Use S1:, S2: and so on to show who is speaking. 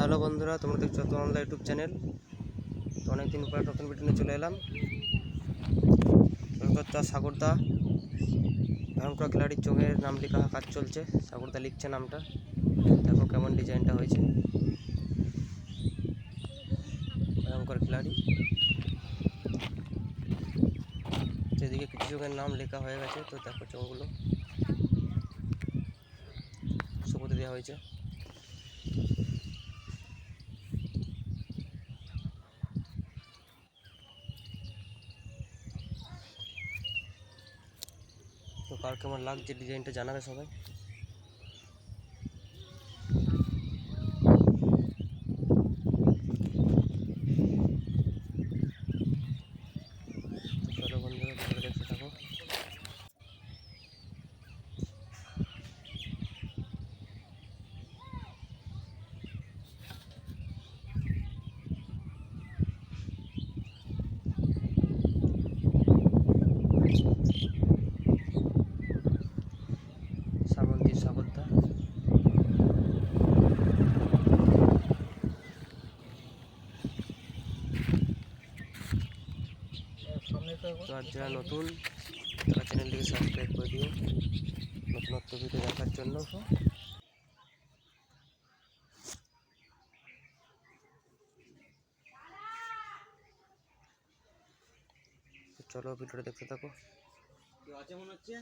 S1: Hello বন্ধুরা, তোমরা দেখছো তোমাদের ইউটিউব চ্যানেল। তো অনেকদিন পরে নতুন ভিডিও নিয়ে চলে এলাম। কলকাতা সাগরদা ভয়ঙ্কর খিলাড়ির চোখের নাম লেখা কাজ চলছে। সাগরদা লিখছে নামটা, দেখো কেমন ডিজাইনটা হয়েছে। ভয়ঙ্কর খিলাড়ি, সেদিকে কিছু চোখের নাম লেখা হয়ে গেছে। তো দেখো চোখগুলো শুকোতে দেওয়া হয়েছে। তো কার কেমন লাগছে ডিজাইনটা জানাবে সবাই। চলো বন্ধুরা, ভিডিওটা দেখতে থাকো। শ্রাবন্তী সাগরদা, তো আর যারা নতুন তারা চ্যানেলটিকে সাবস্ক্রাইব করে দিও নতুনত্ব ভিডিও দেখার জন্য। চলো ভিডিওটা দেখতে থাকো।
S2: আছে মনে হচ্ছে।